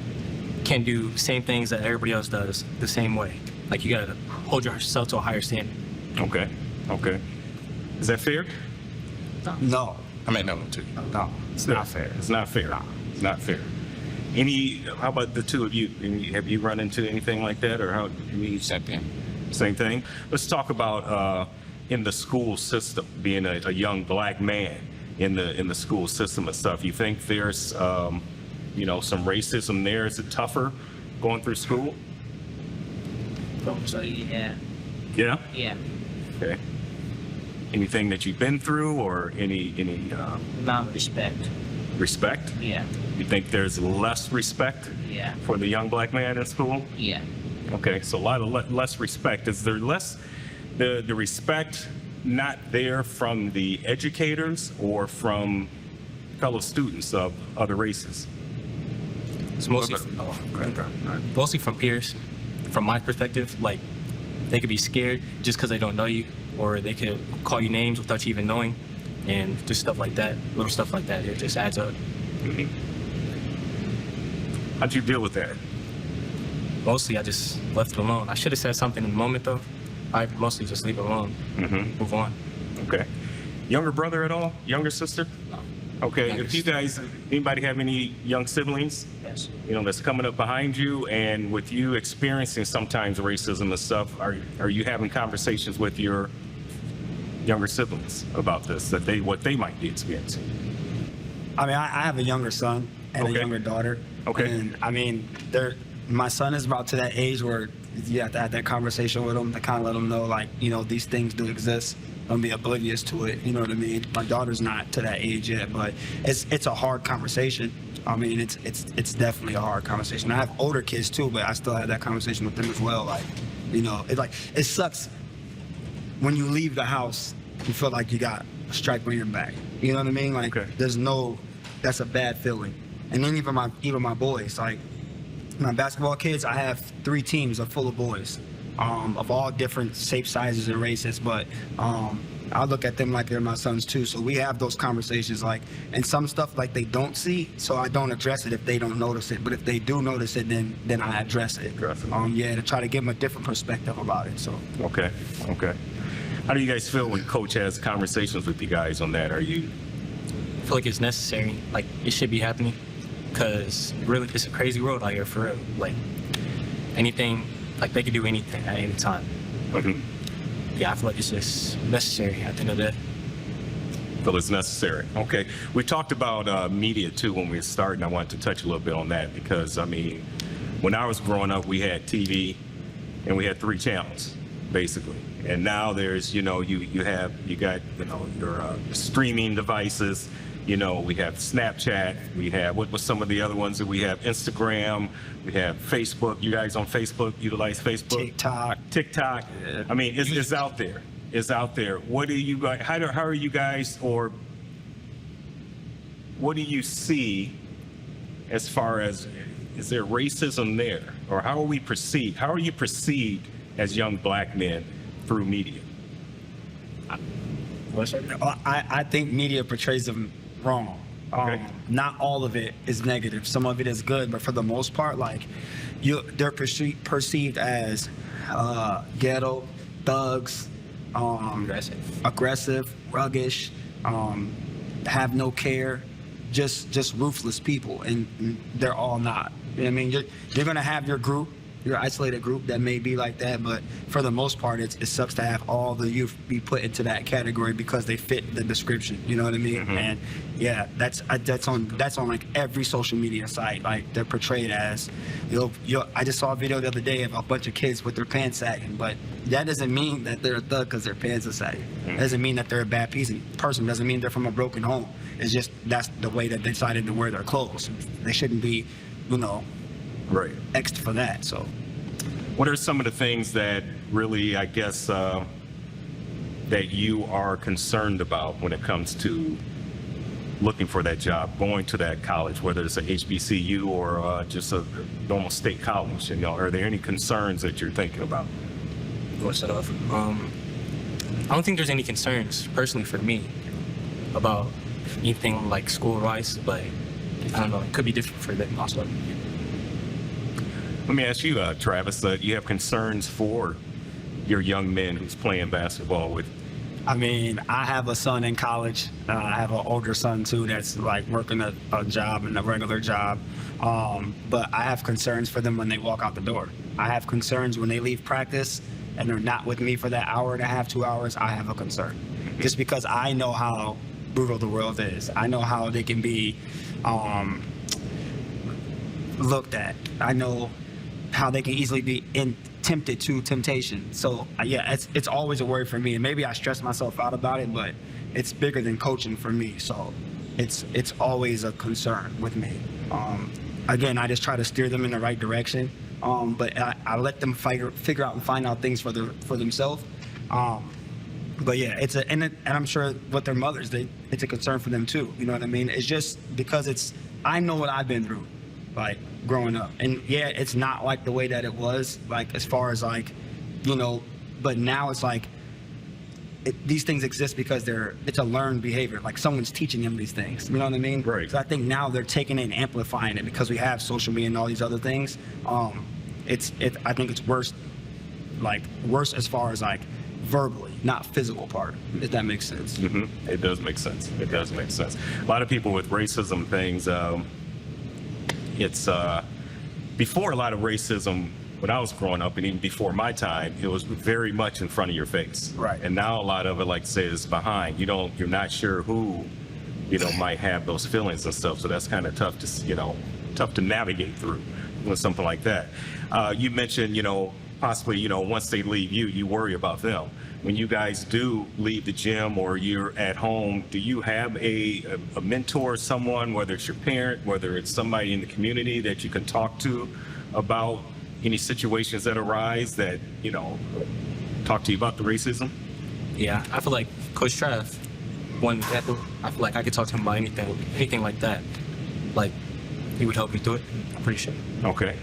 you can't do the same things that everybody else does the same way. Like, you gotta hold yourself to a higher standard. Okay. Okay. Is that fair? No, I mean, no, too. no. It's not fair. It's not fair. It's not fair. How about the two of you? Have you run into anything like that, or how? Same thing. Same thing. Let's talk about in the school system, being a young black man in the school system and stuff. You think there's some racism there? Is it tougher going through school? So yeah. Yeah. Yeah. Okay. Anything that you've been through, or any Non-respect. respect? Yeah. You think there's less respect Yeah. for the young black man in school? Yeah. Okay, so a lot of less respect. Is there less the respect not there from the educators or from fellow students of other races? It's mostly from peers. From my perspective, like, they could be scared just because they don't know you, or they could call you names without you even knowing, and just stuff like that, little stuff like that. It just adds up. How'd you deal with that? Mostly, I just left it alone. I should have said something in the moment, though. I mostly just leave it alone, move on. Okay. Younger brother at all? Younger sister? No. Okay. Younger If you guys, anybody have any young siblings? Yes. That's coming up behind you, and with you experiencing sometimes racism and stuff, are you having conversations with your younger siblings about this, what they might be experiencing? I mean, I have a younger son and Okay. a younger daughter. Okay. And I mean, my son is about to that age where you have to have that conversation with him to kind of let him know, like, these things do exist. Don't be oblivious to it. You know what I mean? My daughter's not to that age yet, but it's a hard conversation. I mean, it's definitely a hard conversation. I have older kids too, but I still have that conversation with them as well. Like, it sucks when you leave the house. You feel like you got a stripe on your back. You know what I mean? Like, Okay. that's a bad feeling. And then even my boys, like my basketball kids, I have 3 teams are full of boys, of all different shapes, sizes, and races. But I look at them like they're my sons too. So we have those conversations, like, and some stuff like they don't see, so I don't address it if they don't notice it. But if they do notice it, then I address it. To try to give them a different perspective about it. So. Okay. How do you guys feel when Coach has conversations with you guys on that? I feel like it's necessary. Like, it should be happening, because really, it's a crazy world out here, for real. Like, anything, like, they can do anything at any time. Yeah, I feel like it's just necessary at the end of the day. Feel it's necessary. Okay. We talked about media too when we were starting. I wanted to touch a little bit on that because, I mean, when I was growing up, we had TV and we had 3 channels, basically. And now there's, you got your streaming devices. We have Snapchat. We have, what some of the other ones that we have? Instagram. We have Facebook. You guys on Facebook? Utilize Facebook? TikTok. I mean, it's out there. It's out there. What do you guys, how are you guys, or what do you see as far as, is there racism there? Or how are we perceived? How are you perceived as young black men through media? I think media portrays them wrong. Okay. Not all of it is negative. Some of it is good, but for the most part, like, they're perceived as ghetto, thugs, aggressive, ruggish, have no care, just ruthless people, and they're all not. You know what I mean? You're gonna have your group, your isolated group that may be like that, but for the most part, it sucks to have all the youth be put into that category because they fit the description. You know what I mean? And yeah, that's on like every social media site. Like, they're portrayed as, I just saw a video the other day of a bunch of kids with their pants sagging, but that doesn't mean that they're a thug because their pants are sagging. It doesn't mean that they're a bad person. Doesn't mean they're from a broken home. It's just that's the way that they decided to wear their clothes. They shouldn't be, Right. X'd for that. So, what are some of the things that really, I guess, that you are concerned about when it comes to looking for that job, going to that college, whether it's a HBCU or just a normal state college? Are there any concerns that you're thinking about? What's it off? I don't think there's any concerns personally for me about anything like school-wise, but I don't know, it could be different for them also. Let me ask you, Travis, you have concerns for your young men who's playing basketball with. I mean, I have a son in college. I have an older son too that's like working a job and a regular job. But I have concerns for them when they walk out the door. I have concerns when they leave practice and they're not with me for that hour and a half, 2 hours. I have a concern, just because I know how brutal the world is. I know how they can be looked at. I know how they can easily be tempted to temptation. So yeah, it's always a worry for me, and maybe I stress myself out about it, but it's bigger than coaching for me. So it's always a concern with me. Again, I just try to steer them in the right direction, but I let them figure out and find out things for themselves. But yeah, and I'm sure with their mothers, it's a concern for them too. You know what I mean? It's just because I know what I've been through, like growing up, and yeah, it's not like the way that it was, like as far as like, you know, but now it's like these things exist because it's a learned behavior. Like someone's teaching them these things. You know what I mean? Right. So I think now they're taking it and amplifying it because we have social media and all these other things. I think it's worse as far as like verbally, not physical part, if that makes sense. Mm-hmm. It does make sense. It does make sense. A lot of people with racism things, it's before a lot of racism when I was growing up, and even before my time, it was very much in front of your face. Right. And now a lot of it, like I say, is behind. You're not sure who, might have those feelings and stuff. So that's kind of tough to navigate through with something like that. You mentioned, possibly, once they leave you worry about them. When you guys do leave the gym or you're at home, do you have a mentor, someone, whether it's your parent, whether it's somebody in the community that you can talk to about any situations that arise that, talk to you about the racism? Yeah, I feel like Coach Trav, one example, I feel like I could talk to him about anything like that. Like, he would help me through it, I'm pretty sure. Okay.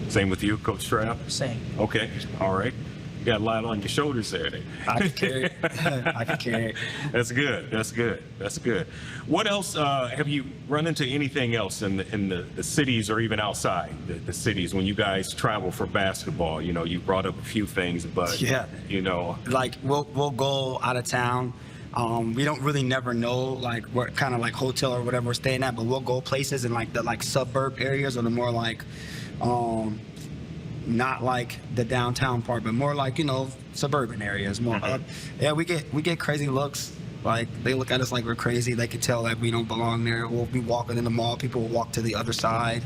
Same with you, Coach Trav? Same. Okay, all right. You got a lot on your shoulders there. I can carry it. I can carry it. That's good. What else have you run into? Anything else in the cities or even outside the cities when you guys travel for basketball? You brought up a few things, but yeah, like we'll go out of town. We don't really never know like what kind of like hotel or whatever we're staying at, but we'll go places in like the like suburb areas or the more like not like the downtown part, but more like, suburban areas. More, yeah, we get crazy looks. Like they look at us like we're crazy. They can tell that we don't belong there. We'll be walking in the mall. People will walk to the other side.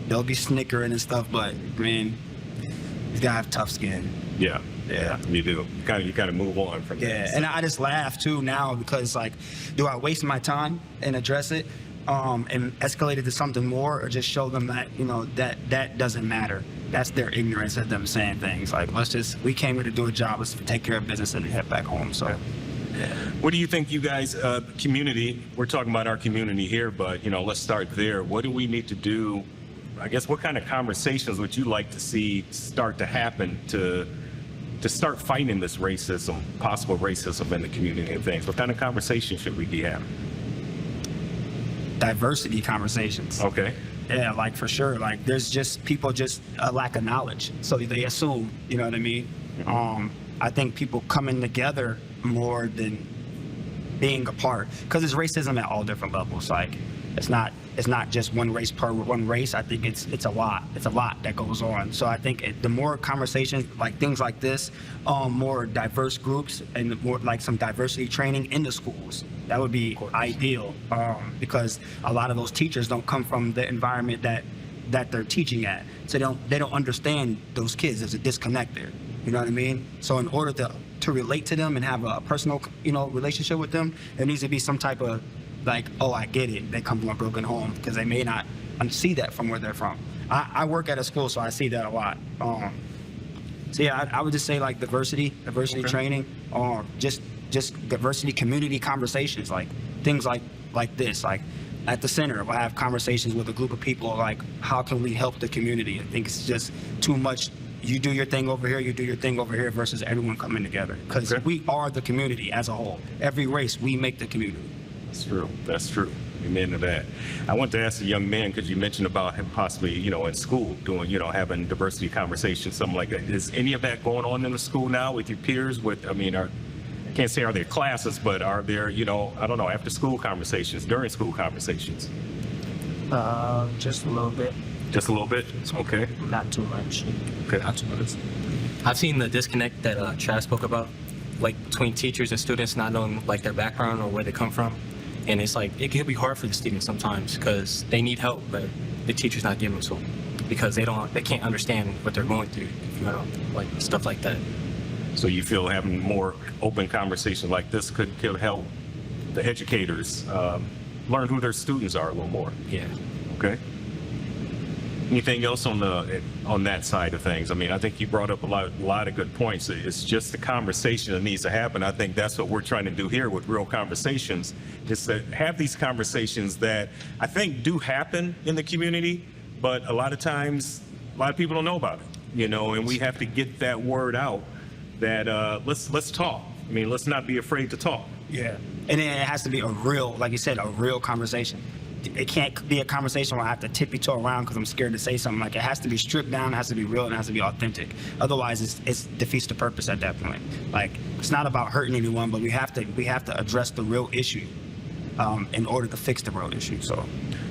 They'll be snickering and stuff. But I mean, you gotta have tough skin. Yeah, you do. You kind of move on from that. Yeah, and I just laugh too now because like, do I waste my time and address it? And escalate it to something more, or just show them that that doesn't matter. That's their ignorance of them saying things like, we came here to do a job, let's take care of business and head back home. So yeah. What do you think, you guys, community, we're talking about our community here, but let's start there. What do we need to do? I guess what kind of conversations would you like to see start to happen to start fighting this racism, possible racism in the community and things? What kind of conversations should we be having? Diversity conversations. Okay. Yeah, like for sure. Like there's just people a lack of knowledge, so they assume. You know what I mean? Mm-hmm. I think people coming together more than being apart, because it's racism at all different levels. Like it's not just one race per one race. I think it's a lot. It's a lot that goes on. So I think the more conversations like things like this, more diverse groups and more like some diversity training in the schools, that would be ideal. Because a lot of those teachers don't come from the environment that they're teaching at, so they don't understand those kids. There's a disconnect there. You know what I mean? So in order to relate to them and have a personal relationship with them, there needs to be some type of like, oh, I get it. They come from a broken home, because they may not see that from where they're from. I work at a school, so I see that a lot. So yeah, I would just say like diversity okay. Training, or just diversity community conversations, like things like this. Like at the center, we'll have conversations with a group of people like, how can we help the community? I think it's just too much you do your thing over here, you do your thing over here, versus everyone coming together. Because we are the community as a whole. Every race, we make the community. That's true. That's true. Amen to that. I want to ask the young man, because you mentioned about him possibly, in school doing, having diversity conversations, something like that. Is any of that going on in the school now with your peers? I can't say are there classes, but are there, I don't know, after school conversations, during school conversations? Just a little bit. Just a little bit? Okay. Not too much. Okay. Not too much. I've seen the disconnect that Trav spoke about, like between teachers and students not knowing like their background or where they come from. And it's like, it can be hard for the students sometimes because they need help, but the teacher's not giving them so because they can't understand what they're going through, like stuff like that. So you feel having more open conversations like this could help the educators learn who their students are a little more? Yeah. Okay. Anything else on that side of things? I mean, I think you brought up a lot of good points. It's just the conversation that needs to happen. I think that's what we're trying to do here with Real Conversations, is to have these conversations that I think do happen in the community, but a lot of times, a lot of people don't know about it, and we have to get that word out that let's talk. I mean, let's not be afraid to talk. Yeah. And then it has to be a real, like you said, a real conversation. It can't be a conversation where I have to tippy-toe around because I'm scared to say something. Like, it has to be stripped down, it has to be real, and it has to be authentic. Otherwise, it defeats the purpose at that point. Like, it's not about hurting anyone, but we have to address the real issue in order to fix the real issue.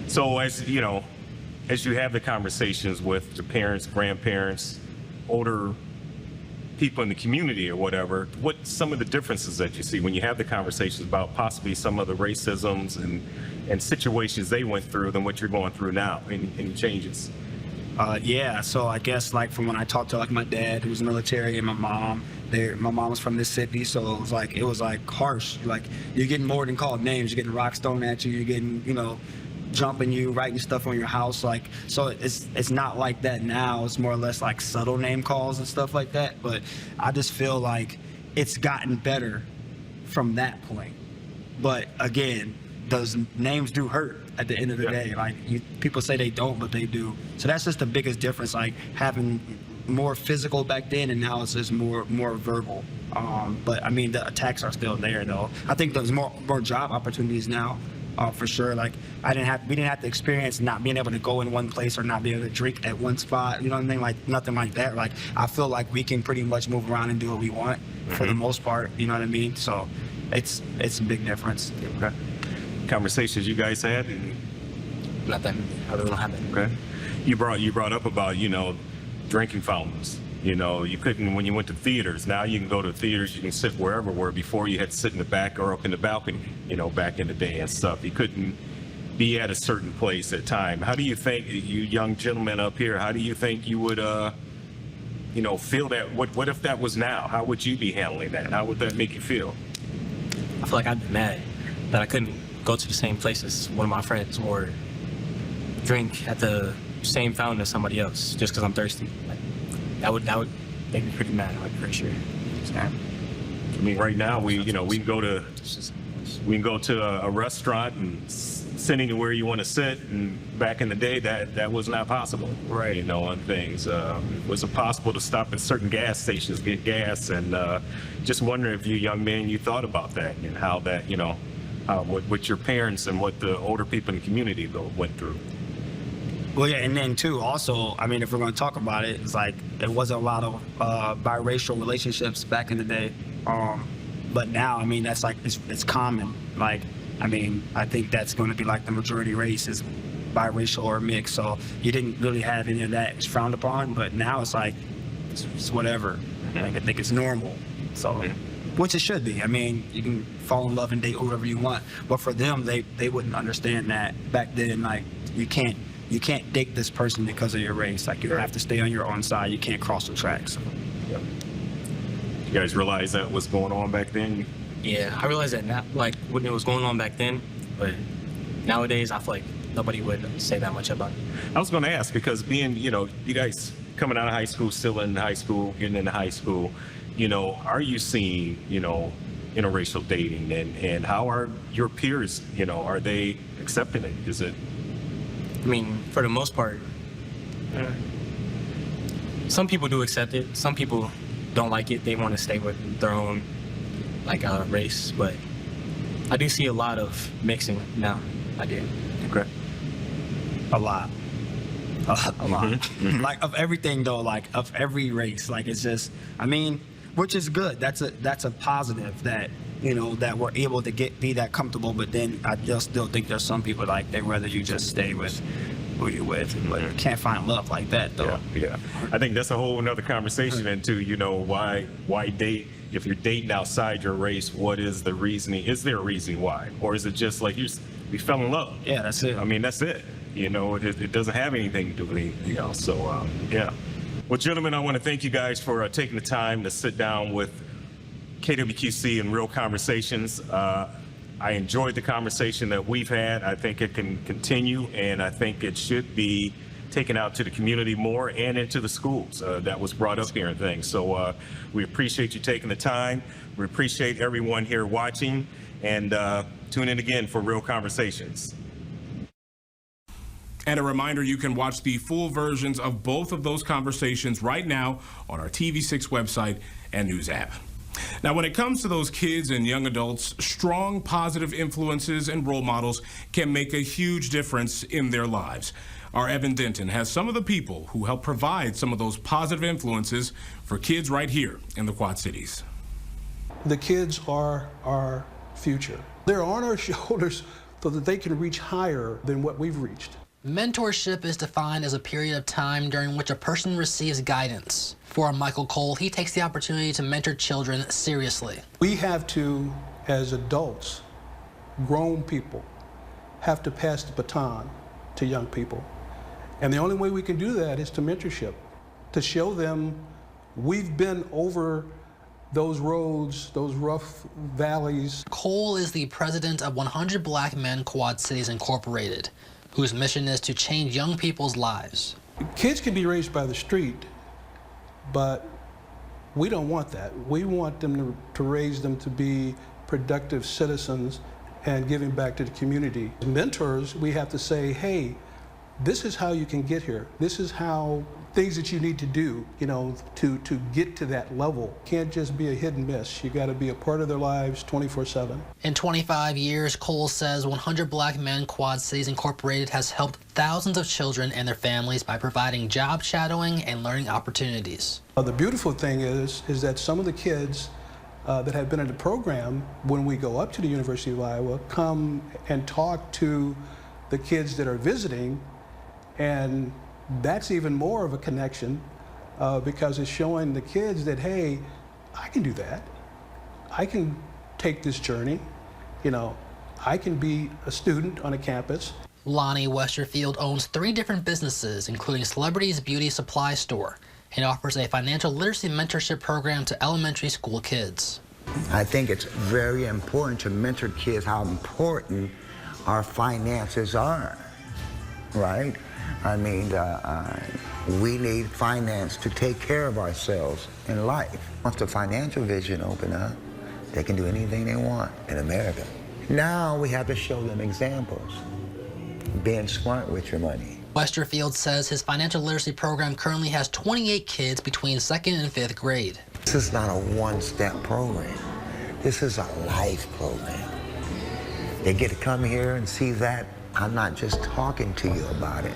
So as you have the conversations with the parents, grandparents, older people in the community or whatever, what's some of the differences that you see when you have the conversations about possibly some of the racisms and situations they went through than what you're going through now? Any changes? Yeah, so I guess like from when I talked to like my dad who was military and my mom was from Mississippi, so it was like harsh. Like, you're getting more than called names, you're getting rocks thrown at you, you're getting, jumping you, writing stuff on your house, like, so it's not like that now. It's more or less like subtle name calls and stuff like that. But I just feel like it's gotten better from that point. But again, those names do hurt at the end of the day. Like, people say they don't, but they do. So that's just the biggest difference. Like, having more physical back then, and now it's just more verbal. But I mean, the attacks are still there, though. I think there's more job opportunities now. For sure. Like, we didn't have to experience not being able to go in one place or not being able to drink at one spot. You know what I mean? Like, nothing like that. Like, I feel like we can pretty much move around and do what we want for the most part. You know what I mean? So it's a big difference. Okay. Conversations you guys had? Nothing. I really don't have it. Okay. You brought up about, drinking fountains. You couldn't, when you went to theaters. Now you can go to theaters, you can sit wherever, where before you had to sit in the back or up in the balcony, back in the day and stuff. You couldn't be at a certain place at time. How do you think, you young gentlemen up here, how do you think you would, feel that? What if that was now? How would you be handling that? How would that make you feel? I feel like I'd be mad that I couldn't go to the same place as one of my friends or drink at the same fountain as somebody else just because I'm thirsty. Like, that would make me pretty mad, I'm pretty sure. I mean, right now we can go to a restaurant and sit anywhere you want to sit, and back in the day that was not possible. Right. On things. It was impossible to stop at certain gas stations, get gas, and just wondering if you young men, you thought about that and how that, what your parents and what the older people in the community went through. Well, yeah, and then too, also, I mean, if we're going to talk about it, it's like there wasn't a lot of biracial relationships back in the day. But now, I mean, that's like, it's common. Like, I mean, I think that's going to be like the majority race is biracial or mixed. So you didn't really have any of that. It's frowned upon, but now it's like, it's whatever. Like, I think it's normal. So, which it should be. I mean, you can fall in love and date whoever you want. But for them, they wouldn't understand that back then. Like, you can't date this person because of your race. Like, you have to stay on your own side. You can't cross the tracks. Yep. You guys realize that was going on back then? Yeah, I realized that now, like when it was going on back then, but nowadays I feel like nobody would say that much about it. I was going to ask, because being, you guys coming out of high school, still in high school, getting into high school, are you seeing, interracial dating, and how are your peers, are they accepting it? Is it? I mean, for the most part, some people do accept it. Some people don't like it. They want to stay with their own race. But I do see a lot of mixing now. I do. Okay. A lot. A lot. Like of everything though, like of every race. Like it's just, I mean, which is good. That's a positive that, you know, that we're able to be that comfortable. But then I just still think there's some people like they'd rather you just stay with who you're with. But you can't find love like that though. Yeah. I think that's a whole another conversation into, you know, why date if you're dating outside your race, what is the reasoning? Is there a reason why? Or is it just like we fell in love? Yeah, that's it. I mean, that's it. You know, it doesn't have anything to do with anything else. So, yeah. Well, gentlemen, I want to thank you guys for taking the time to sit down with KWQC and Real Conversations. I enjoyed the conversation that we've had. I think it can continue, and I think it should be taken out to the community more and into the schools. That was brought up here and things. So we appreciate you taking the time. We appreciate everyone here watching, and tune in again for Real Conversations. And a reminder, you can watch the full versions of both of those conversations right now on our TV6 website and news app. Now, when it comes to those kids and young adults, strong positive influences and role models can make a huge difference in their lives. Our Evan Denton has some of the people who help provide some of those positive influences for kids right here in the Quad Cities. The kids are our future. They're on our shoulders so that they can reach higher than what we've reached. Mentorship is defined as a period of time during which a person receives guidance. For Michael Cole, he takes the opportunity to mentor children seriously. We have to, as adults, grown people, have to pass the baton to young people. And the only way we can do that is to mentorship, to show them we've been over those roads, those rough valleys. Cole is the president of 100 Black Men Quad Cities Incorporated, whose mission is to change young people's lives. Kids can be raised by the street, but we don't want that. We want them to raise them to be productive citizens and giving back to the community. As mentors, we have to say, hey, this is how you can get here. This is how things that you need to do, you know, to get to that level. Can't just be a hit and miss. You got to be a part of their lives 24/7. In 25 years, Cole says 100 Black Men Quad Cities Incorporated has helped thousands of children and their families by providing job shadowing and learning opportunities. The beautiful thing is that some of the kids that have been in the program, when we go up to the University of Iowa, come and talk to the kids that are visiting, and that's even more of a connection because it's showing the kids that, hey, I can do that. I can take this journey. You know, I can be a student on a campus. Lonnie Westerfield owns 3 different businesses, including Celebrities Beauty Supply Store, and offers a financial literacy mentorship program to elementary school kids. I think it's very important to mentor kids how important our finances are, right? I mean, we need finance to take care of ourselves in life. Once the financial vision open up, they can do anything they want in America. Now we have to show them examples, being smart with your money. Westerfield says his financial literacy program currently has 28 kids between 2nd and 5th grade. This is not a one-step program. This is a life program. They get to come here and see that I'm not just talking to you about it.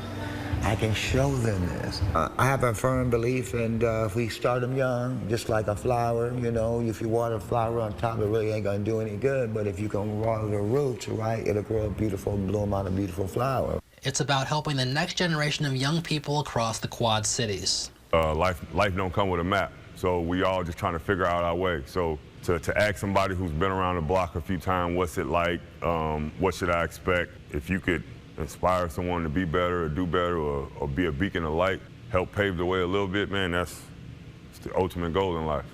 I can show them this. I have a firm belief, and if we start them young, just like a flower, you know, if you water a flower on top, it really ain't gonna do any good, but if you can water the roots, right, it'll grow a beautiful, bloom out a beautiful flower. It's about helping the next generation of young people across the Quad Cities. Life don't come with a map, so we all just trying to figure out our way. So to ask somebody who's been around the block a few times, what's it like, what should I expect, if you could inspire someone to be better or do better or be a beacon of light, help pave the way a little bit, man, that's the ultimate goal in life.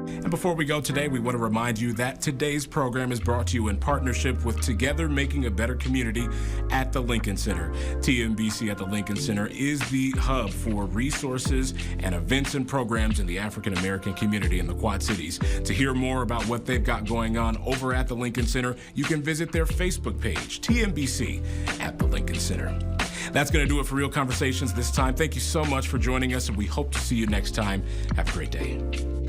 And before we go today, we want to remind you that today's program is brought to you in partnership with Together Making a Better Community at the Lincoln Center. TMBC at the Lincoln Center is the hub for resources and events and programs in the African American community in the Quad Cities. To hear more about what they've got going on over at the Lincoln Center, you can visit their Facebook page, TMBC at the Lincoln Center. That's going to do it for Real Conversations this time. Thank you so much for joining us, and we hope to see you next time. Have a great day.